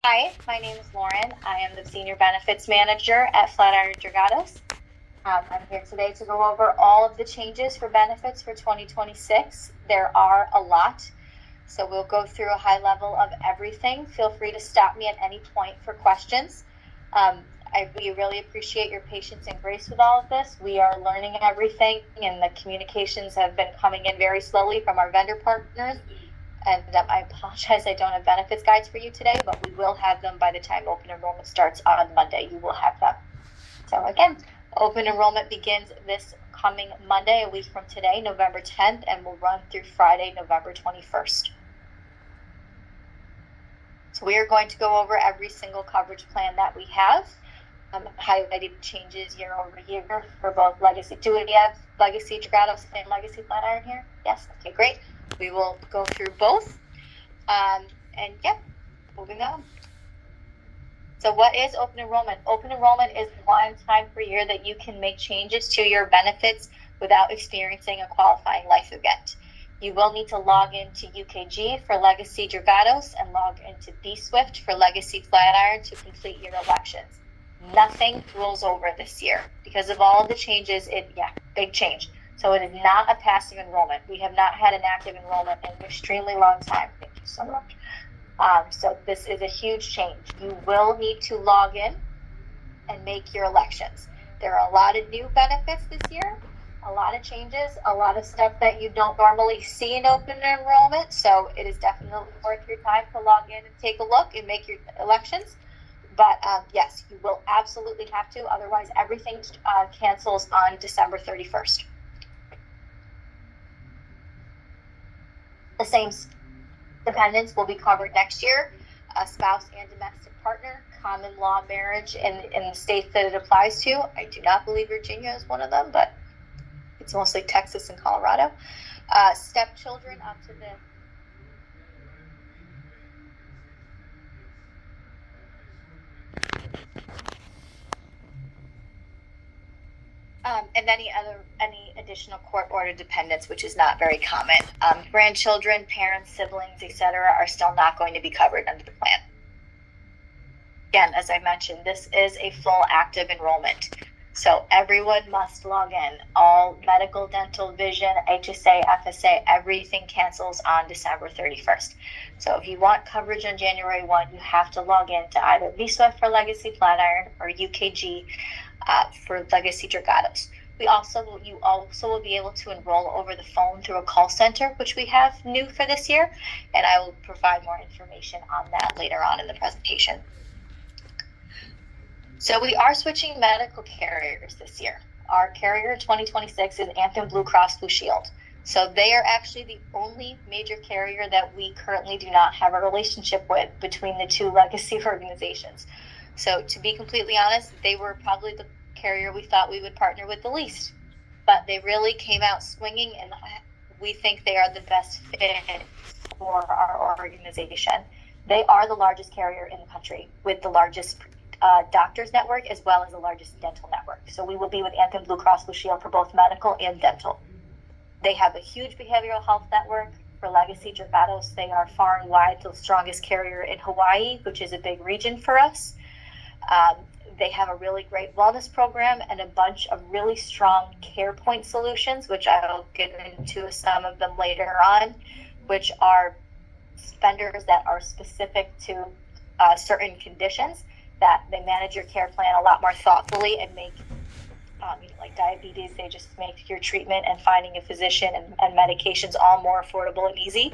Hi, my name is Lauren. I am the Senior Benefits Manager at Flatiron Dragados. I'm here today to go over all of the changes for benefits for 2026. There are a lot, so we'll go through a high level of everything. Feel free to stop me at any point for questions. We really appreciate your patience and grace with all of this. We are learning everything, and the communications have been coming in very slowly from our vendor partners. And I apologize, I don't have benefits guides for you today, but we will have them by the time open enrollment starts on Monday. You will have them. So again, open enrollment begins this coming Monday, a week from today, November 10th, and will run through Friday, November 21st. So we are going to go over every single coverage plan that we have. Highlighted changes year over year for both Legacy. Do we have Legacy Dragados and Legacy Flatiron here? Yes. Okay, great. We will go through both. Moving on. So what is open enrollment? Open enrollment is one time per year that you can make changes to your benefits without experiencing a qualifying life event. You will need to log into UKG for Legacy Dragados and log into bSwift for Legacy Flatiron to complete your elections. Nothing rolls over this year because of all of the changes. Big change. So it is not a passive enrollment. We have not had an active enrollment in an extremely long time. Thank you so much. So this is a huge change. You will need to log in and make your elections. There are a lot of new benefits this year, a lot of changes, a lot of stuff that you don't normally see in open enrollment. So it is definitely worth your time to log in and take a look and make your elections. But yes, you will absolutely have to. Otherwise, everything cancels on December 31st. The same dependents will be covered next year. A spouse and domestic partner, common law marriage in the states that it applies to. I do not believe Virginia is one of them, but it's mostly Texas and Colorado. Stepchildren up to the and any additional court-ordered dependents, which is not very common. Grandchildren, parents, siblings, etc., are still not going to be covered under the plan. Again, as I mentioned, this is a full active enrollment. So everyone must log in. All medical, dental, vision, HSA, FSA, everything cancels on December 31st. So if you want coverage on January 1, you have to log in to either bSwift for Legacy Flatiron or UKG for Legacy Dragados. You also will be able to enroll over the phone through a call center, which we have new for this year, and I will provide more information on that later on in the presentation. So we are switching medical carriers this year. Our carrier 2026 is Anthem Blue Cross Blue Shield. So they are actually the only major carrier that we currently do not have a relationship with between the two legacy organizations. So to be completely honest, they were probably the carrier we thought we would partner with the least. But they really came out swinging, and we think they are the best fit for our organization. They are the largest carrier in the country with the largest doctors network as well as the largest dental network. So we will be with Anthem Blue Cross Blue Shield for both medical and dental. They have a huge behavioral health network. For Legacy Dragados, they are far and wide the strongest carrier in Hawaii, which is a big region for us. They have a really great wellness program and a bunch of really strong care point solutions, which I will get into some of them later on, which are vendors that are specific to certain conditions, that they manage your care plan a lot more thoughtfully and make, like diabetes, they just make your treatment and finding a physician and medications all more affordable and easy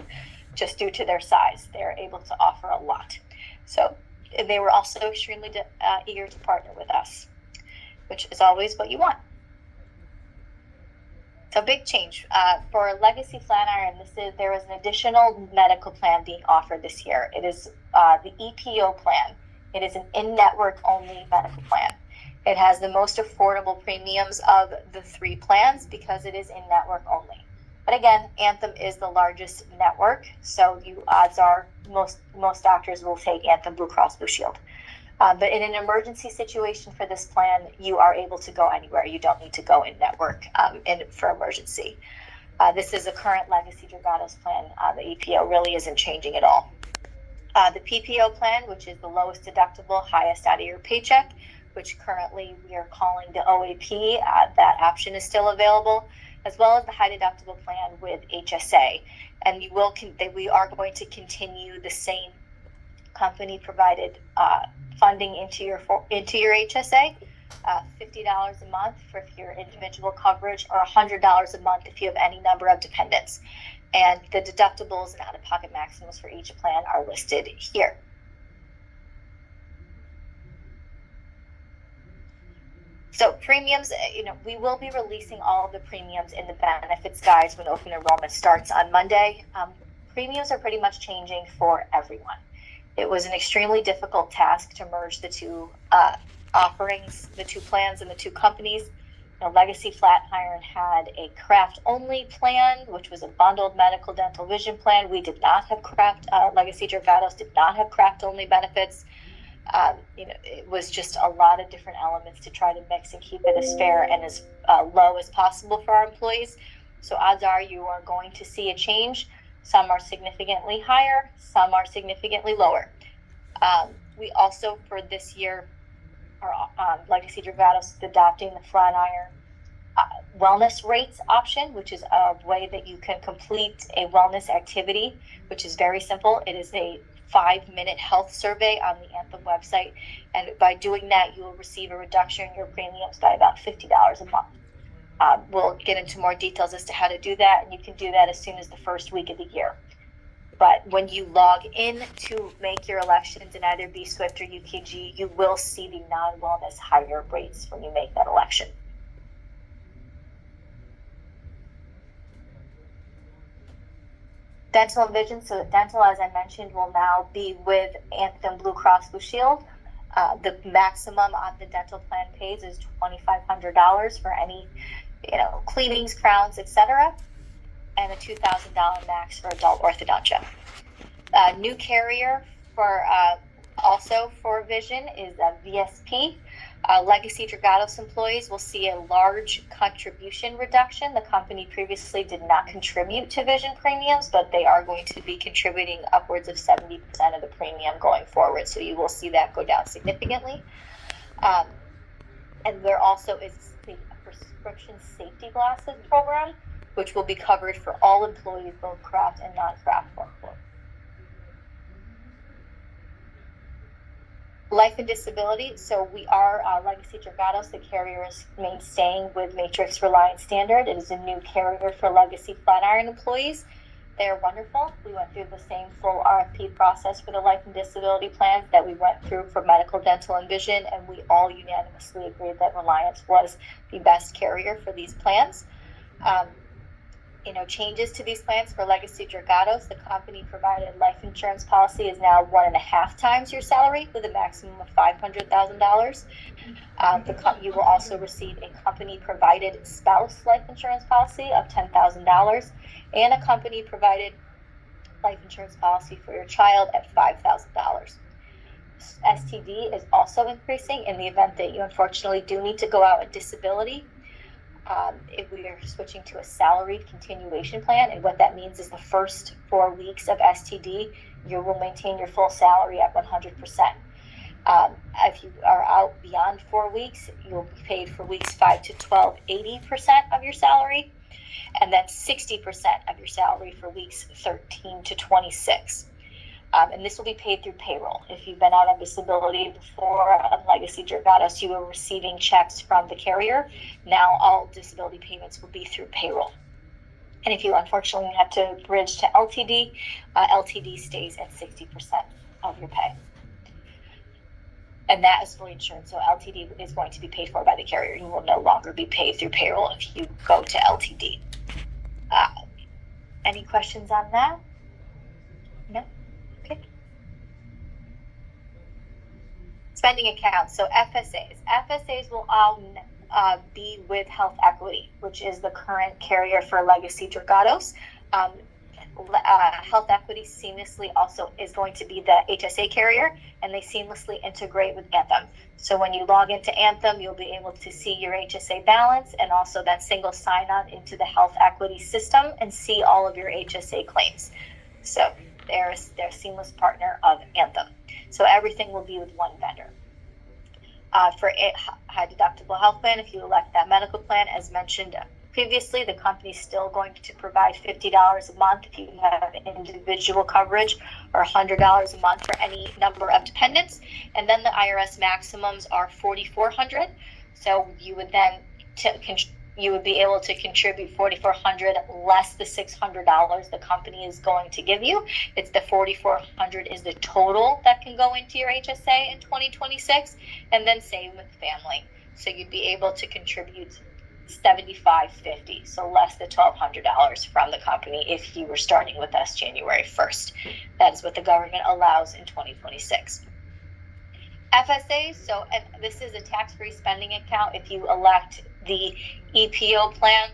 just due to their size. They're able to offer a lot. So they were also extremely eager to partner with us, which is always what you want. So big change for Legacy Flatiron. There is an additional medical plan being offered this year. It is the EPO plan. It is an in-network only medical plan. It has the most affordable premiums of the three plans because it is in-network only. But again, Anthem is the largest network, so odds are most doctors will take Anthem Blue Cross Blue Shield. But in an emergency situation for this plan, you are able to go anywhere. You don't need to go in network for emergency. This is a current Legacy Dragados plan. The EPO really isn't changing at all. The PPO plan, which is the lowest deductible, highest out of your paycheck, which currently we are calling the OAP, that option is still available, as well as the high deductible plan with HSA. And we are going to continue the same company provided funding into your HSA, $50 a month for your individual coverage, or $100 a month if you have any number of dependents. And the deductibles and out-of-pocket maximums for each plan are listed here. So premiums, we will be releasing all of the premiums in the benefits guides when open enrollment starts on Monday. Premiums are pretty much changing for everyone. It was an extremely difficult task to merge the two offerings, the two plans and the two companies. Legacy Flatiron had a craft-only plan, which was a bundled medical, dental, vision plan. We did not have craft. Legacy Dragados did not have craft-only benefits. It was just a lot of different elements to try to mix and keep it as fair and as low as possible for our employees. So odds are you are going to see a change. Some are significantly higher, some are significantly lower. We also, for this year, Legacy Dragados is adopting the Flatiron wellness rates option, which is a way that you can complete a wellness activity, which is very simple. It is a 5-minute health survey on the Anthem website, and by doing that, you will receive a reduction in your premiums by about $50 a month. We'll get into more details as to how to do that, and you can do that as soon as the first week of the year. But when you log in to make your elections in either B-SWIFT or UKG, you will see the non-wellness higher rates when you make that election. Dental and vision. So dental, as I mentioned, will now be with Anthem Blue Cross Blue Shield. The maximum on the dental plan pays is $2,500 for any, cleanings, crowns, etc., and a $2,000 max for adult orthodontia. New carrier for also for vision is VSP. Legacy Dragados employees will see a large contribution reduction. The company previously did not contribute to vision premiums, but they are going to be contributing upwards of 70% of the premium going forward. So you will see that go down significantly. And there also is the prescription safety glasses program, which will be covered for all employees, both craft and non-craft workforce. Life and disability. So we are Legacy Dragados. The carrier is staying with Matrix Reliance Standard. It is a new carrier for Legacy Flatiron employees. They are wonderful. We went through the same full RFP process for the life and disability plans that we went through for medical, dental, and vision, and we all unanimously agreed that Reliance was the best carrier for these plans. Changes to these plans for Legacy Dragados. The company provided life insurance policy is now 1.5 times your salary with a maximum of $500,000. You will also receive a company provided spouse life insurance policy of $10,000 and a company provided life insurance policy for your child at $5,000. STD is also increasing in the event that you unfortunately do need to go out on disability. If we are switching to a salaried continuation plan, and what that means is the first 4 weeks of STD, you will maintain your full salary at 100%. If you are out beyond 4 weeks, you'll be paid for weeks 5 to 12, 80% of your salary, and then 60% of your salary for weeks 13 to 26. And this will be paid through payroll. If you've been out on disability before on Legacy Dragados, you were receiving checks from the carrier. Now all disability payments will be through payroll. And if you unfortunately have to bridge to LTD, LTD stays at 60% of your pay. And that is fully insured. So LTD is going to be paid for by the carrier. You will no longer be paid through payroll if you go to LTD. Any questions on that? No? Okay. Spending accounts. So FSAs. FSAs will all be with Health Equity, which is the current carrier for Legacy Dragados. Health Equity seamlessly also is going to be the HSA carrier, and they seamlessly integrate with Anthem. So when you log into Anthem, you'll be able to see your HSA balance and also that single sign-on into the Health Equity system and see all of your HSA claims. So They're seamless partner of Anthem. So everything will be with one vendor. For a high deductible health plan, if you elect that medical plan, as mentioned previously, the company's still going to provide $50 a month if you have individual coverage, or $100 a month for any number of dependents. And then the IRS maximums are $4,400. So you would then you would be able to contribute $4,400 less the $600 the company is going to give you. It's the $4,400 is the total that can go into your HSA in 2026, and then same with family. So you'd be able to contribute $7,550, so less than $1,200 from the company if you were starting with us January 1st. That is what the government allows in 2026. FSAs, so this is a tax-free spending account if you elect the EPO plan,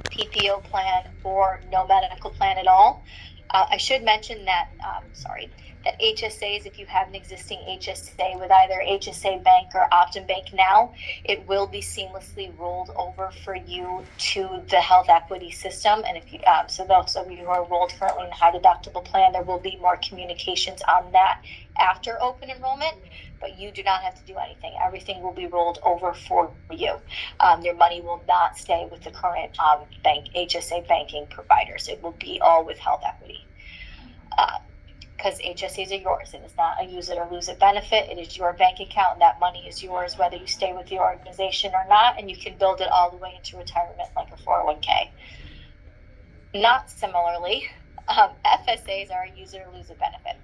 PPO plan, or no medical plan at all. I should mention that, that HSAs, if you have an existing HSA with either HSA Bank or Optum Bank now, it will be seamlessly rolled over for you to the health equity system. And if you, so those of you who are enrolled currently in a high deductible plan, there will be more communications on that after open enrollment, but you do not have to do anything. Everything will be rolled over for you. Your money will not stay with the current bank HSA banking providers. It will be all with health equity. Because HSAs are yours, and it's not a use it or lose it benefit. It is your bank account, and that money is yours whether you stay with the organization or not, and you can build it all the way into retirement like a 401k. Not similarly, FSAs are a use it or lose it benefit.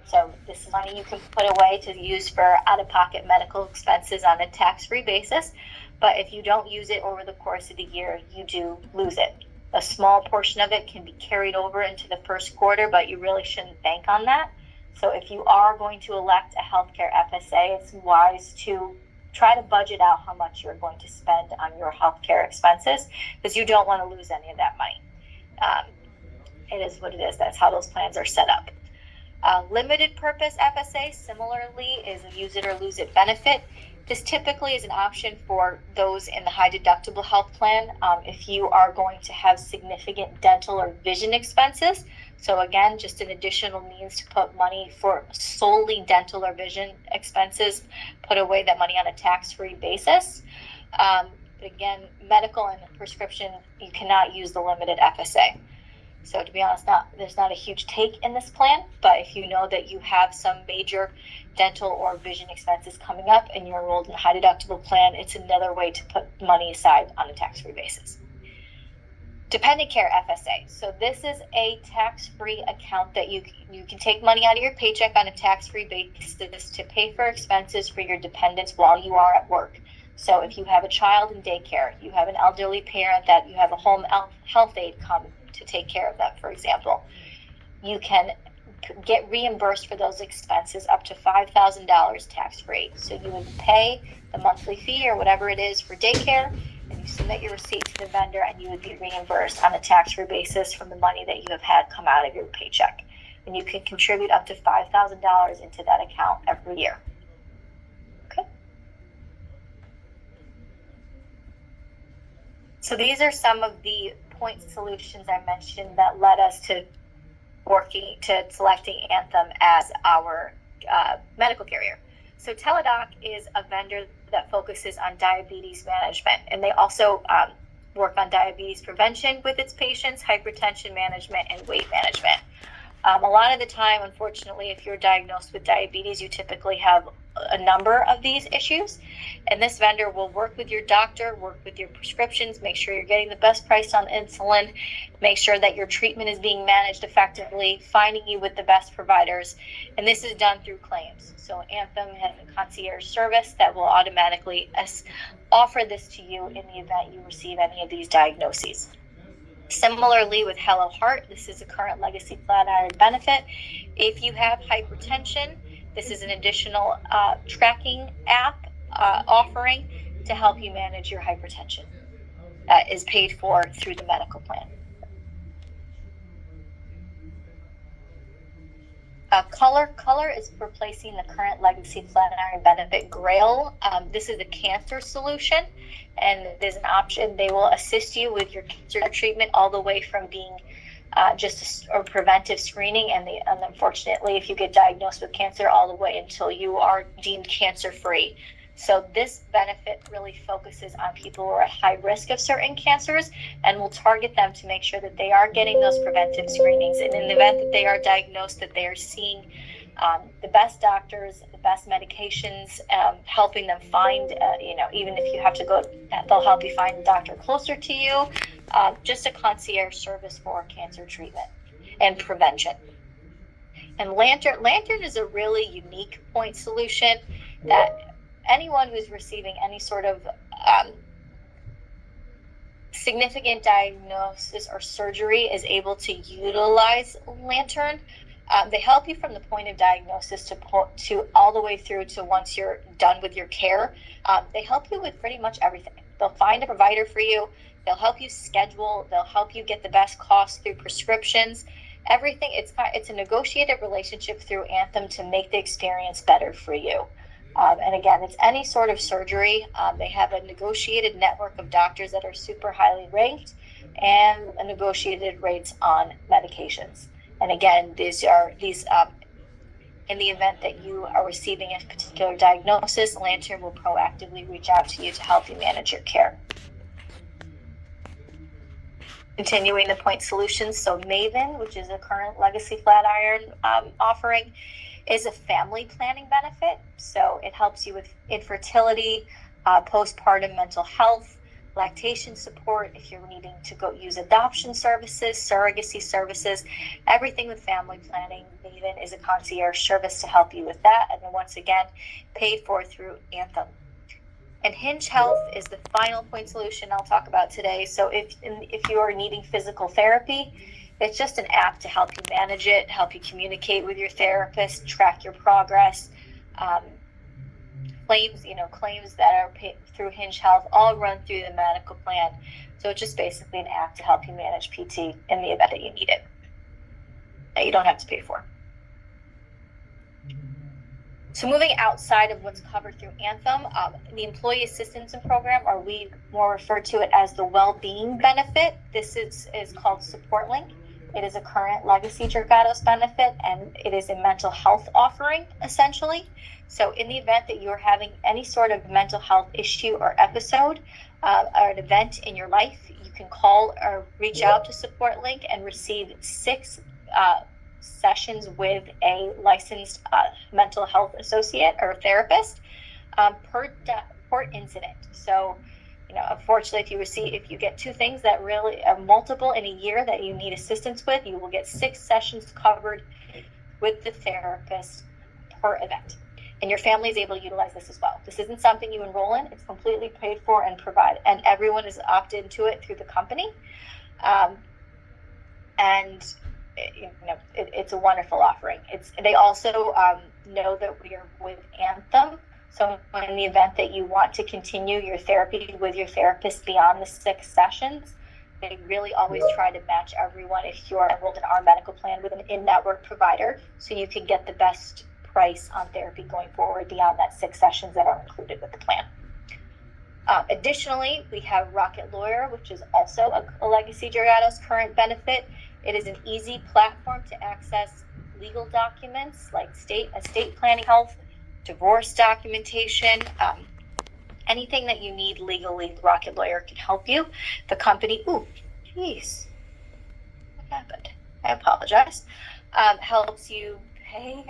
So this is money you can put away to use for out-of-pocket medical expenses on a tax-free basis, but if you don't use it over the course of the year, you do lose it. A small portion of it can be carried over into the first quarter, but you really shouldn't bank on that. So if you are going to elect a healthcare FSA, it's wise to try to budget out how much you're going to spend on your healthcare expenses, because you don't want to lose any of that money. It is what it is. That's how those plans are set up. Limited purpose FSA, similarly, is a use it or lose it benefit. This typically is an option for those in the high deductible health plan if you are going to have significant dental or vision expenses. So again, just an additional means to put money for solely dental or vision expenses, put away that money on a tax-free basis. But again, medical and prescription, you cannot use the limited FSA. So to be honest, there's not a huge take in this plan, but if you know that you have some major dental or vision expenses coming up and you're enrolled in a high deductible plan, it's another way to put money aside on a tax-free basis. Dependent care FSA. So this is a tax-free account that you can take money out of your paycheck on a tax-free basis to pay for expenses for your dependents while you are at work. So if you have a child in daycare, you have an elderly parent that you have a home health aide come to take care of them, for example, you can get reimbursed for those expenses up to $5,000 tax-free. So you would pay the monthly fee or whatever it is for daycare, and you submit your receipt to the vendor, and you would be reimbursed on a tax-free basis from the money that you have had come out of your paycheck. And you can contribute up to $5,000 into that account every year. Okay. So these are some of the point solutions I mentioned that led us to selecting Anthem as our medical carrier. So Teladoc is a vendor that focuses on diabetes management, and they also work on diabetes prevention with its patients, hypertension management, and weight management. A lot of the time, unfortunately, if you're diagnosed with diabetes, you typically have a number of these issues, and this vendor will work with your doctor, work with your prescriptions, make sure you're getting the best price on insulin, make sure that your treatment is being managed effectively, finding you with the best providers, and this is done through claims. So Anthem has a concierge service that will automatically offer this to you in the event you receive any of these diagnoses. Similarly with Hello Heart, this is a current legacy Flatiron benefit. If you have hypertension, this is an additional tracking app offering to help you manage your hypertension. That is paid for through the medical plan. Color is replacing the current legacy Flatiron benefit Grail. This is a cancer solution, and there's an option. They will assist you with your cancer treatment all the way from being or preventive screening, and unfortunately, if you get diagnosed with cancer, all the way until you are deemed cancer-free. So this benefit really focuses on people who are at high risk of certain cancers, and will target them to make sure that they are getting those preventive screenings. And in the event that they are diagnosed, that they are seeing the best doctors, the best medications, helping them find, even if you have to go, they'll help you find a doctor closer to you. Just a concierge service for cancer treatment and prevention. And Lantern is a really unique point solution that anyone who's receiving any sort of significant diagnosis or surgery is able to utilize Lantern. They help you from the point of diagnosis to all the way through to once you're done with your care. They help you with pretty much everything. They'll find a provider for you. They'll help you schedule. They'll help you get the best costs through prescriptions. Everything. It's a negotiated relationship through Anthem to make the experience better for you. And again, it's any sort of surgery. They have a negotiated network of doctors that are super highly ranked, and a negotiated rates on medications. And again, these in the event that you are receiving a particular diagnosis, Lantern will proactively reach out to you to help you manage your care. Continuing the point solutions, so Maven, which is a current Legacy Flatiron offering, is a family planning benefit. So it helps you with infertility, postpartum mental health, lactation support, if you're needing to go use adoption services, surrogacy services, everything with family planning. Maven is a concierge service to help you with that, and then once again, paid for through Anthem. And Hinge Health is the final point solution I'll talk about today. So if you are needing physical therapy, it's just an app to help you manage it, help you communicate with your therapist, track your progress. Claims that are paid through Hinge Health all run through the medical plan. So it's just basically an app to help you manage PT in the event that you need it, that you don't have to pay for. So moving outside of what's covered through Anthem, the Employee Assistance Program, or we more refer to it as the Well-Being Benefit. This is called SupportLink. It is a current Legacy Dragados benefit, and it is a mental health offering, essentially. So in the event that you're having any sort of mental health issue or episode, or an event in your life, you can call or reach out to SupportLink and receive 6 sessions with a licensed mental health associate or therapist per incident. So, unfortunately, if you get 2 things that really are multiple in a year that you need assistance with, you will get 6 sessions covered with the therapist per event. And your family is able to utilize this as well. This isn't something you enroll in. It's completely paid for and provided, and everyone is opted into it through the company. It's a wonderful offering. They also know that we are with Anthem. So in the event that you want to continue your therapy with your therapist beyond the 6 sessions, they really always try to match everyone if you are enrolled in our medical plan with an in-network provider, so you can get the best price on therapy going forward beyond that 6 sessions that are included with the plan. Additionally, we have Rocket Lawyer, which is also a Legacy Dragados current benefit. It is an easy platform to access legal documents like estate planning, health, divorce documentation, anything that you need legally. Rocket Lawyer can help you. The company, what happened? I apologize. Helps you pay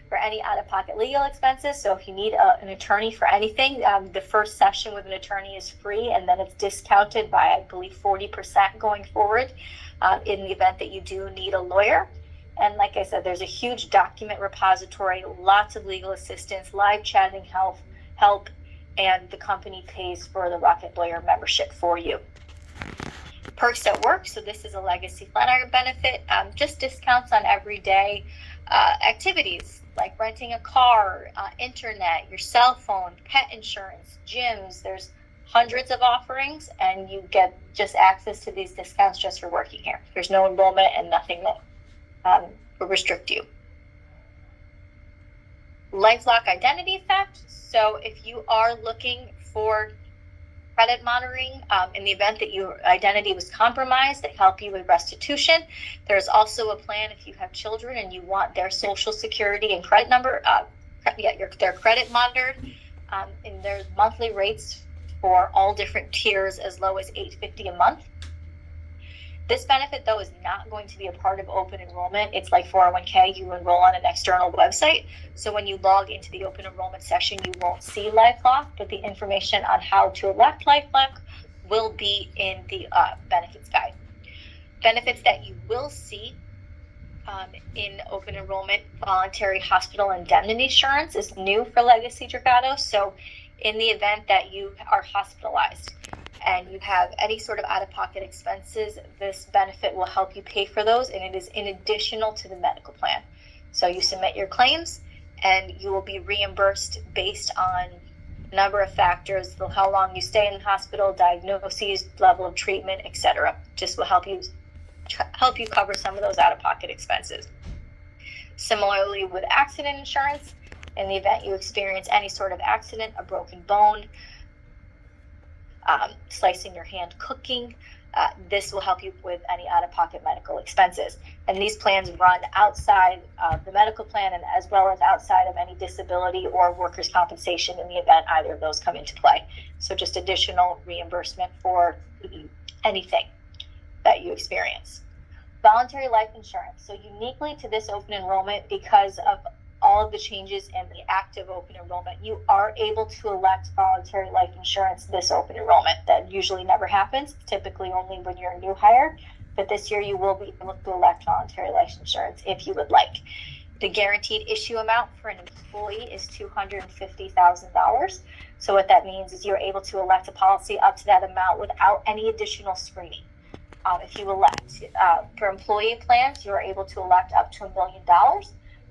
for any out-of-pocket legal expenses. So if you need an attorney for anything, the first session with an attorney is free, and then it's discounted by, I believe, 40% going forward in the event that you do need a lawyer. And like I said, there's a huge document repository, lots of legal assistance, live chatting help, and the company pays for the Rocket Lawyer membership for you. Perks at work, so this is a Legacy Flatiron benefit, just discounts on everyday activities like renting a car, internet, your cell phone, pet insurance, gyms. There's hundreds of offerings, and you get just access to these discounts just for working here. There's no enrollment and nothing that will restrict you. LifeLock identity theft. So if you are looking for credit monitoring in the event that your identity was compromised that help you with restitution. There's also a plan if you have children and you want their social security and credit number, their credit monitored. And there's monthly rates for all different tiers as low as $8.50 a month. This benefit, though, is not going to be a part of open enrollment. It's like 401k. You enroll on an external website. So when you log into the open enrollment section, you won't see LifeLock, but the information on how to elect LifeLock will be in the benefits guide. Benefits that you will see in open enrollment, voluntary hospital indemnity insurance is new for Legacy Dragados. So in the event that you are hospitalized and you have any sort of out-of-pocket expenses, this benefit will help you pay for those, and it is in additional to the medical plan. So you submit your claims and you will be reimbursed based on a number of factors, how long you stay in the hospital, diagnoses, level of treatment, etc. Just will help you cover some of those out-of-pocket expenses. Similarly with accident insurance, in the event you experience any sort of accident, a broken bone, slicing your hand cooking, this will help you with any out-of-pocket medical expenses. And these plans run outside of the medical plan and as well as outside of any disability or workers' compensation in the event either of those come into play. So just additional reimbursement for anything that you experience. Voluntary life insurance. So uniquely to this open enrollment, because of all of the changes in the active open enrollment, you are able to elect voluntary life insurance this open enrollment. That usually never happens, typically only when you're a new hire, but this year you will be able to elect voluntary life insurance if you would like. The guaranteed issue amount for an employee is $250,000. So what that means is you're able to elect a policy up to that amount without any additional screening. If you elect for employee plans, you're able to elect up to $1 million.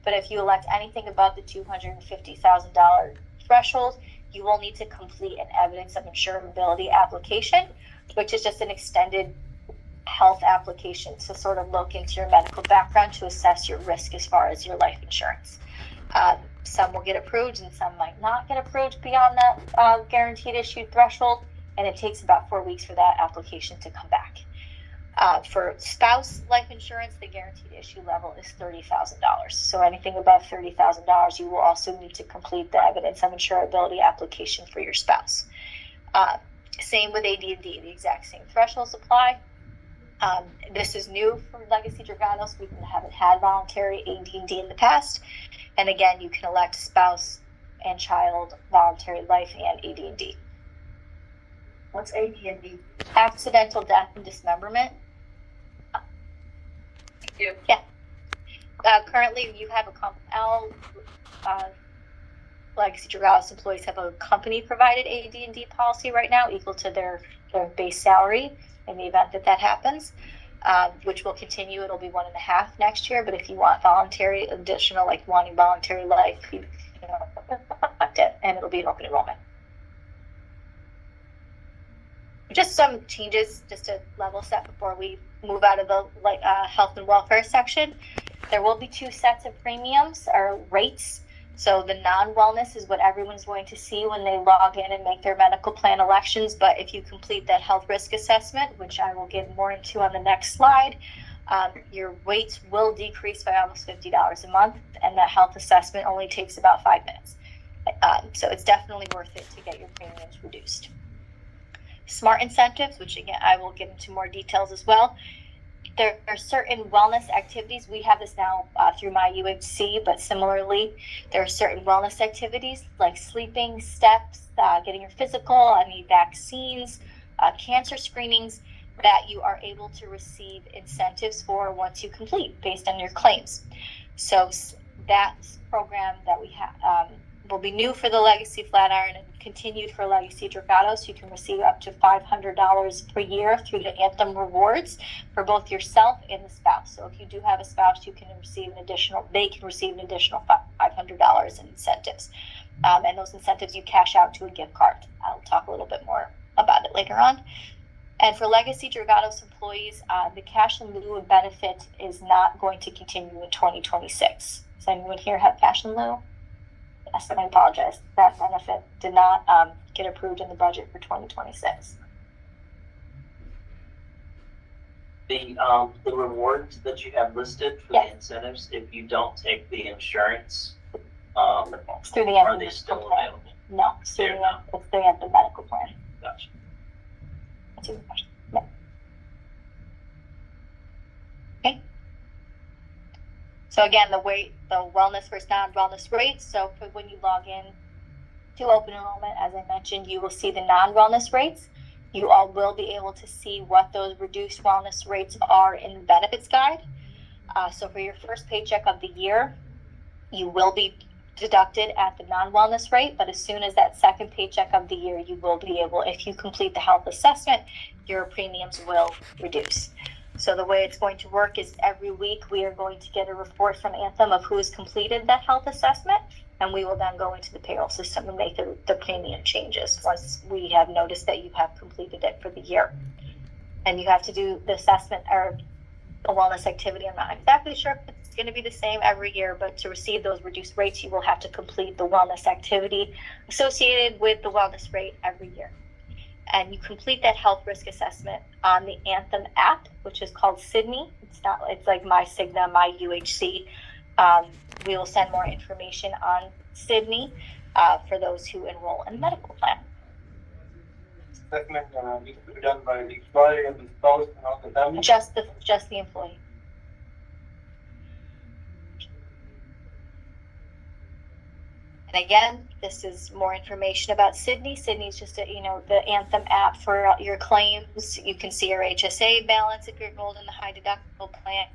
But if you elect anything above the $250,000 threshold, you will need to complete an evidence of insurability application, which is just an extended health application to sort of look into your medical background to assess your risk as far as your life insurance. Some will get approved and some might not get approved beyond that guaranteed issued threshold, and it takes about 4 weeks for that application to come back. For spouse life insurance, the guaranteed issue level is $30,000. So anything above $30,000, you will also need to complete the evidence of insurability application for your spouse. Same with AD&D, the exact same thresholds apply. This is new for Legacy Dragados. We haven't had voluntary AD&D in the past. And again, you can elect spouse and child voluntary life and AD&D. What's AD&D? Accidental death and dismemberment. Yeah. Currently, you have Legacy Dragados employees have a company-provided AD&D policy right now, equal to their base salary in the event that happens, which will continue. It'll be 1.5 next year. But if you want voluntary, additional, like wanting voluntary life, you elect it, and it'll be an open enrollment. Just some changes, just to level set before we move out of the health and welfare section. There will be 2 sets of premiums or rates. So the non-wellness is what everyone's going to see when they log in and make their medical plan elections. But if you complete that health risk assessment, which I will get more into on the next slide, your rates will decrease by almost $50 a month, and that health assessment only takes about 5 minutes. So it's definitely worth it to get your premiums reduced. Smart incentives, which again, I will get into more details as well. There are certain wellness activities. We have this now through my UHC, but similarly, there are certain wellness activities like sleeping, steps, getting your physical, any vaccines, cancer screenings that you are able to receive incentives for once you complete based on your claims. So that program that we have will be new for the Legacy Flatiron and continued for Legacy Dragados. You can receive up to $500 per year through the Anthem rewards for both yourself and the spouse. So if you do have a spouse, they can receive an additional $500 in incentives. And those incentives you cash out to a gift card. I'll talk a little bit more about it later on. And for Legacy Dragados employees, the cash in lieu of benefit is not going to continue in 2026. Does anyone here have cash in lieu? Yes, I apologize. That benefit did not get approved in the budget for 2026. The rewards that you have listed for Yes. the incentives, if you don't take the insurance, It's through the are Anthem they medical still plan. available? No, it's through They're the not. it's the Anthem medical plan. Gotcha. That's a good question. Yeah. Okay. So again, the wellness versus non-wellness rates. So for when you log in to open enrollment, as I mentioned, you will see the non-wellness rates. You all will be able to see what those reduced wellness rates are in the benefits guide. So for your first paycheck of the year, you will be deducted at the non-wellness rate, but as soon as that second paycheck of the year, you will be able, if you complete the health assessment, your premiums will reduce. So the way it's going to work is every week we are going to get a report from Anthem of who has completed that health assessment, and we will then go into the payroll system and make the premium changes once we have noticed that you have completed it for the year. And you have to do the assessment or a wellness activity. I'm not exactly sure if it's going to be the same every year, but to receive those reduced rates, you will have to complete the wellness activity associated with the wellness rate every year. And you complete that health risk assessment on the Anthem app, which is called Sydney. It's like My Cigna, My UHC. We will send more information on Sydney for those who enroll in the medical plan. Assessment needs to be done by the employer and the spouse and all the family. Just the employee. And again, this is more information about Sydney. Sydney's just the Anthem app for your claims. You can see your HSA balance if you're enrolled in the high deductible plan.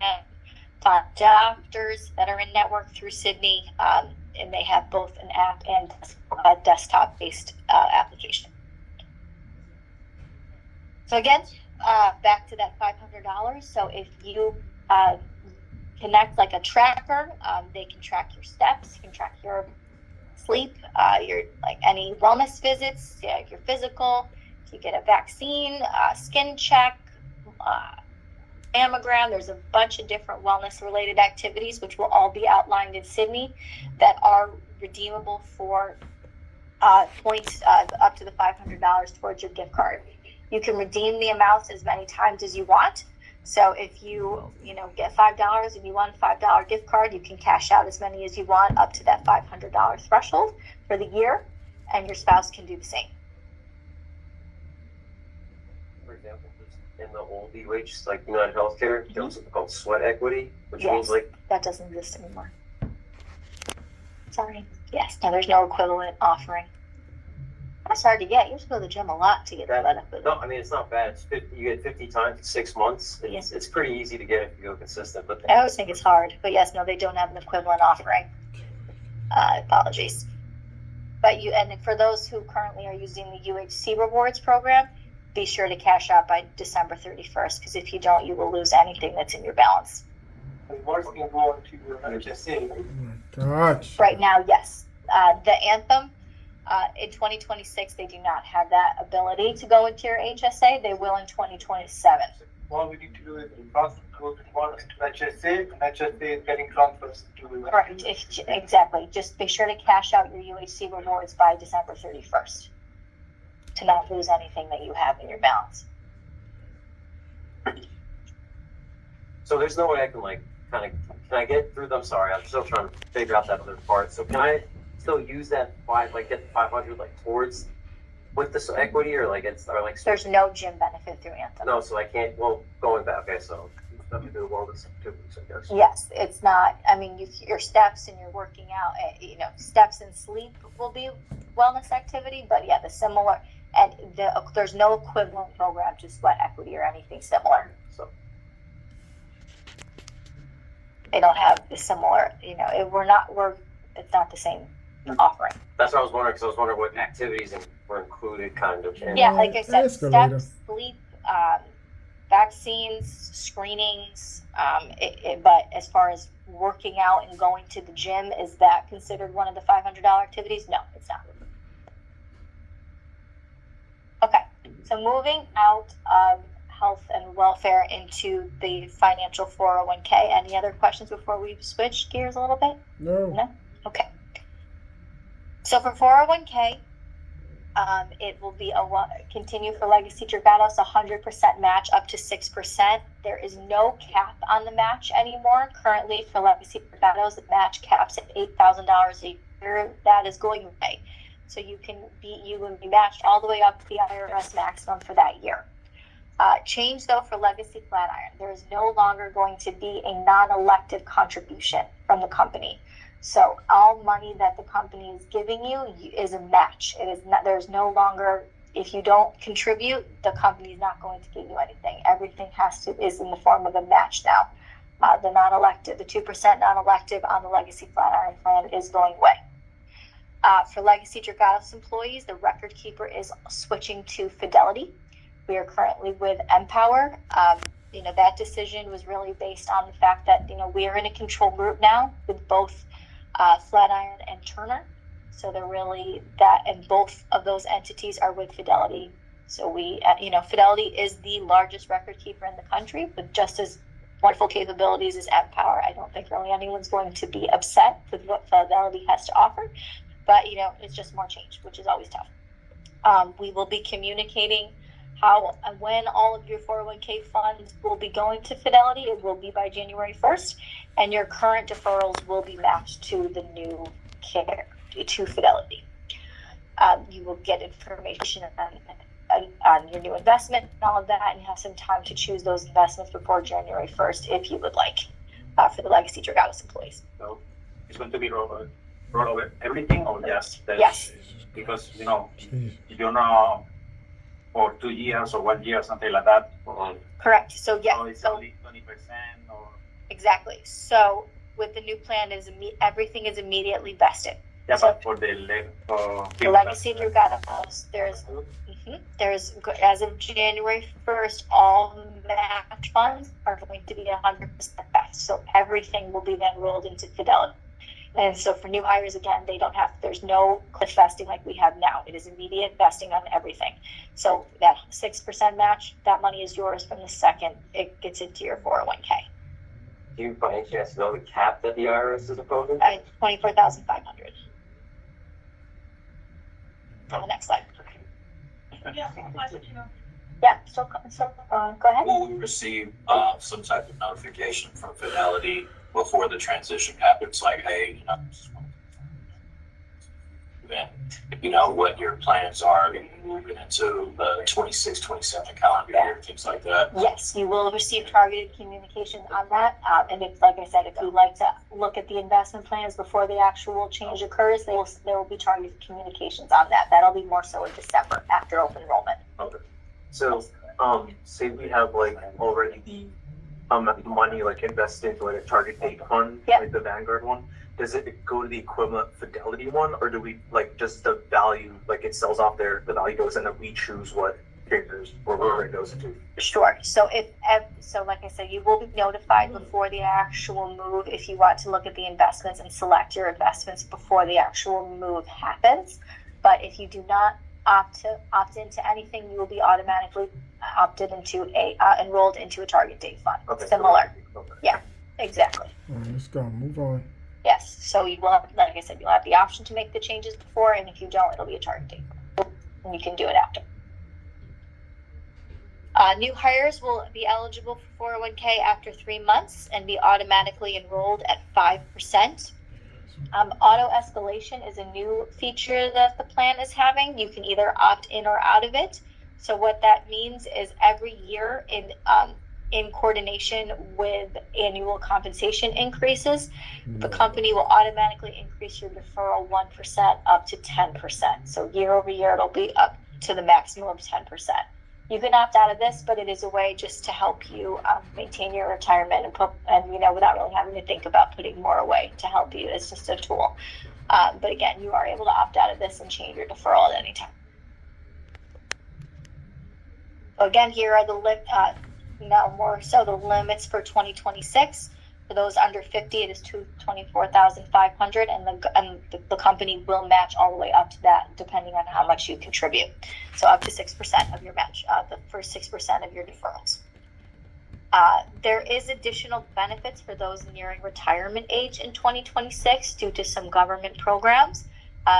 Find doctors that are in network through Sydney, and they have both an app and a desktop-based application. So again, back to that $500. So if you connect like a tracker, they can track your steps, you can track your sleep, your like any wellness visits, your physical, if you get a vaccine, skin check, mammogram. There's a bunch of different wellness related activities which will all be outlined in Sydney that are redeemable for points up to the $500 towards your gift card. You can redeem the amounts as many times as you want. So if you get $5 and you want a $5 gift card, you can cash out as many as you want up to that $500 threshold for the year, and your spouse can do the same. For example, in the old UH, like United Healthcare, there was something called sweat equity, which means like that doesn't exist anymore. Sorry. Yes, no, there's no equivalent offering. That's hard to get. You have to go to the gym a lot to get that benefit. no, I mean it's not bad. It's 50, you get 50 times in 6 months. It's pretty easy to get if you go consistent. But I always think it's hard, but yes, no, they don't have an equivalent offering. Apologies. But and for those who currently are using the UHC rewards program, be sure to cash out by December 31st, because if you don't, you will lose anything that's in your balance. Rewards can go on to your HSA, right? Oh my gosh. Right now, yes. The Anthem, in 2026, they do not have that ability to go into your HSA. They will in 2027. All we need to do is process goes to HSA, and HSA is getting transfers to Correct. Exactly. Just be sure to cash out your UHC rewards by December 31st to not lose anything that you have in your balance. so there's no way I can can I get through them? Sorry, I'm still trying to figure out that other part. So can I still use that get the 500 towards with this equity or There's no gym benefit through Anthem. no, so I can't. Well, going back, okay, so nothing to do with wellness activities, I guess. Yes, it's not. I mean, your steps and your working out, steps and sleep will be wellness activity, but yeah, the similar, and there's no equivalent program to sweat equity or anything similar. So They don't have the similar, it's not the same offering. that's what I was wondering, because I was wondering what activities were included, kind of. And Yeah, like I said, Escalator. steps, sleep, vaccines, screenings, but as far as working out and going to the gym, is that considered one of the $500 activities? No, it's not. Okay, so moving out of health and welfare into the financial 401k. Any other questions before we switch gears a little bit? No. No? Okay. So for 401k, it will be continue for Legacy Dragados, 100% match up to 6%. There is no cap on the match anymore. Currently for Legacy Dragados, the match caps at $8,000 a year. That is going away. So you will be matched all the way up to the IRS maximum for that year. Change though for Legacy Flatiron, there is no longer going to be a non-elective contribution from the company. So all money that the company is giving you is a match. It is not. There's no longer, if you don't contribute, the company is not going to give you anything. Everything is in the form of a match now. The non-elective, the 2% non-elective on the Legacy Flatiron plan is going away. For Legacy Dragados employees, the record keeper is switching to Fidelity. We are currently with Empower. That decision was really based on the fact that, we are in a control group now with both Flatiron and Turner. So they're really that, and both of those entities are with Fidelity. So Fidelity is the largest record keeper in the country with just as wonderful capabilities as Empower. I don't think really anyone's going to be upset with what Fidelity has to offer, but it's just more change, which is always tough. We will be communicating how and when all of your 401k funds will be going to Fidelity. It will be by January 1st, and your current deferrals will be matched to the new care, to Fidelity. You will get information on your new investment and all of that, and you have some time to choose those investments before January 1st if you would like, for the Legacy Dragados employees. So it's going to be roll over everything, or just that? Yes. Because for 2 years or 1 year, something like that. Correct. So yeah. So it's only 20% or. Exactly. So with the new plan, everything is immediately vested. Yeah, So- but for the Legacy Dragados, there's as of January 1st, all match funds are going to be 100% vest. So everything will be then rolled into Fidelity. And so for new hires, again, there's no cliff vesting like we have now. It is immediate vesting on everything. So that 6% match, that money is yours from the second it gets into your 401k. Do you by any chance know the cap that the IRS is imposing? $24,500. On the next slide. Yeah, so go ahead. Will we receive some type of notification from Fidelity before the transition happens, like, hey, what your plans are moving into the 26, 27 calendar year, things like that? Yes, you will receive targeted communications on that. And if, like I said, if you'd like to look at the investment plans before the actual change occurs, there will be targeted communications on that. That'll be more so in December after open enrollment. Okay. So, say we have already the money invested into a target date fund, Yeah. like the Vanguard one. Does it go to the equivalent Fidelity one, or do we just the value, it sells off there, the value goes, and then we choose what triggers or where it goes into? Sure. So like I said, you will be notified before the actual move if you want to look at the investments and select your investments before the actual move happens. But if you do not opt into anything, you will be automatically enrolled into a target date fund. Okay. Similar. Okay. Yeah, exactly. All right, let's go. Move on. Yes. So you will have, like I said, you'll have the option to make the changes before, and if you don't, it'll be a target date, and you can do it after. New hires will be eligible for 401k after 3 months and be automatically enrolled at 5%. Auto escalation is a new feature that the plan is having. You can either opt in or out of it. So what that means is every year in coordination with annual compensation increases, the company will automatically increase your deferral 1% up to 10%. So year over year, it'll be up to the maximum of 10%. You can opt out of this, but it is a way just to help you maintain your retirement and without really having to think about putting more away to help you. It's just a tool. But again, you are able to opt out of this and change your deferral at any time. So again, here are the limits for 2026. For those under 50, it is $24,500, and the company will match all the way up to that, depending on how much you contribute. So up to 6% of your match, the first 6% of your deferrals. There is additional benefits for those nearing retirement age in 2026 due to some government programs.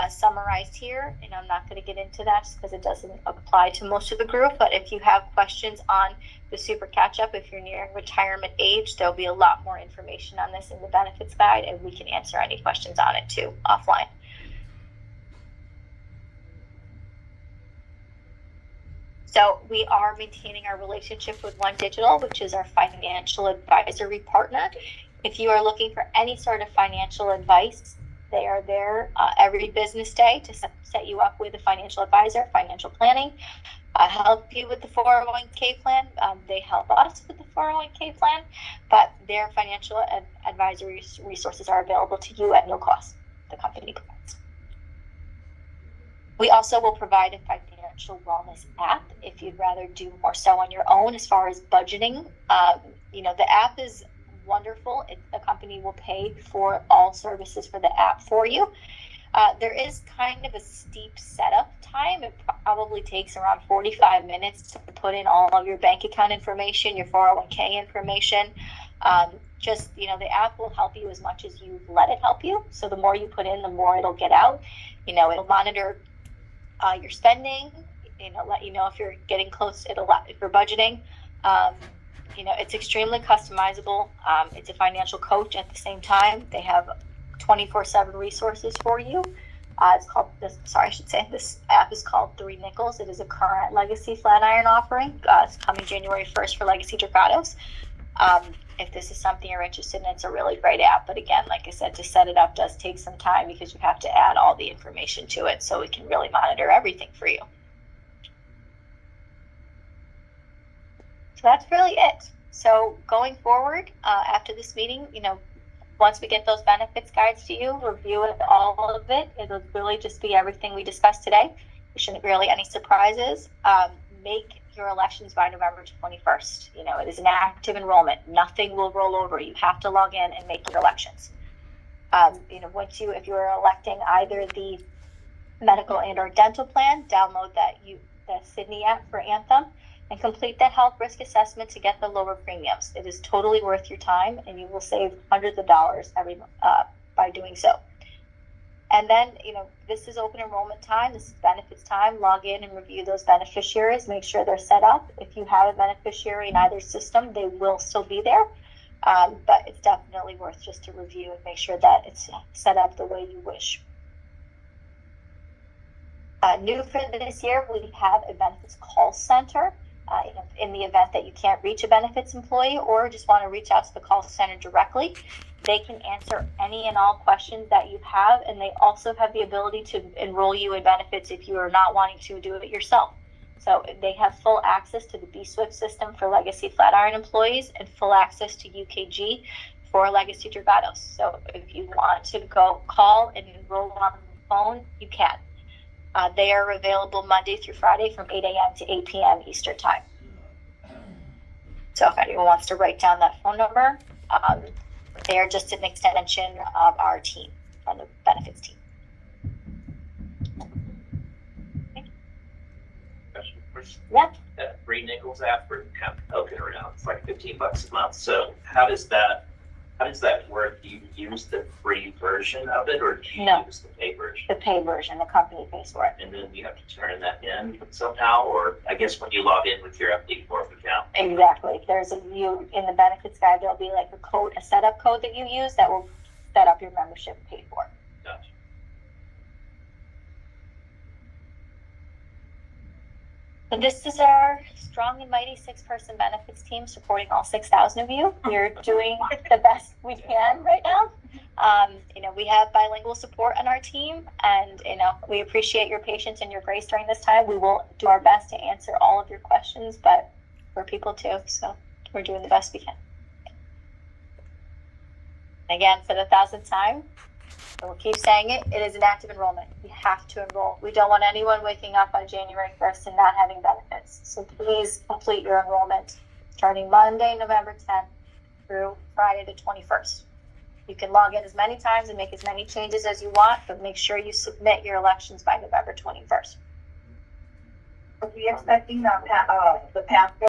summarized here, and I'm not going to get into that just because it doesn't apply to most of the group. But if you have questions on the super catch up, if you're nearing retirement age, there'll be a lot more information on this in the benefits guide, and we can answer any questions on it too offline. So we are maintaining our relationship with One Digital, which is our financial advisory partner. If you are looking for any sort of financial advice, they are there every business day to set you up with a financial advisor, financial planning, help you with the 401k plan. They help us with the 401k plan, but their financial advisory resources are available to you at no cost. The company provides. We also will provide a financial wellness app if you'd rather do more so on your own as far as budgeting. The app is wonderful. The company will pay for all services for the app for you. There is kind of a steep setup time. It probably takes around 45 minutes to put in all of your bank account information, your 401k information. The app will help you as much as you let it help you. So the more you put in, the more it'll get out. It'll monitor your spending, let you know if you're getting close, if you're budgeting. It's extremely customizable. It's a financial coach at the same time. They have 24/7 resources for you. This app is called 3 Nickels. It is a current Legacy Flatiron offering. It's coming January 1st for Legacy Dracados. If this is something you're interested in, it's a really great app. But again, like I said, to set it up does take some time because you have to add all the information to it so we can really monitor everything for you. So that's really it. So going forward, after this meeting, once we get those benefits guides to you, review it, all of it. It'll really just be everything we discussed today. There shouldn't really any surprises. Make your elections by November 21st. It is an active enrollment. Nothing will roll over. You have to log in and make your elections. If you're electing either the medical and or dental plan, download the Sydney app for Anthem and complete that health risk assessment to get the lower premiums. It is totally worth your time, and you will save hundreds of dollars by doing so. And then, this is open enrollment time. This is benefits time. Log in and review those beneficiaries. Make sure they're set up. If you have a beneficiary in either system, they will still be there. But it's definitely worth just to review and make sure that it's set up the way you wish. New for this year, we have a benefits call center. In the event that you can't reach a benefits employee or just want to reach out to the call center directly, they can answer any and all questions that you have, and they also have the ability to enroll you in benefits if you are not wanting to do it yourself. So they have full access to the B-SWIFT system for Legacy Flatiron employees and full access to UKG for Legacy Dracados. So if you want to go call and enroll on the phone, you can. They are available Monday through Friday from 8 a.m. to 8 p.m. Eastern Time. So if anyone wants to write down that phone number, they are just an extension of our team, on the benefits team. Question first. Yeah. That 3 Nickels app, we're kind of poking around. It's like $15 a month. So how does that work? Do you use the free version of it, or do you use the pay version? The pay version, the company pays for it. And then you have to turn that in somehow, or I guess when you log in with your FD4 account. Exactly. There's in the benefits guide, there'll be like a setup code that you use that will set up your membership and pay for it. Gotcha. So this is our strong and mighty 6-person benefits team supporting all 6,000 of you. We're doing the best we can right now. We have bilingual support on our team, and we appreciate your patience and your grace during this time. We will do our best to answer all of your questions, but we're people too, so we're doing the best we can. Again, for the 1,000th time, we'll keep saying it. It is an active enrollment. You have to enroll. We don't want anyone waking up on January 1st and not having benefits. So please complete your enrollment starting Monday, November 10th through Friday the 21st. You can log in as many times and make as many changes as you want, but make sure you submit your elections by November 21st. Are we expecting the path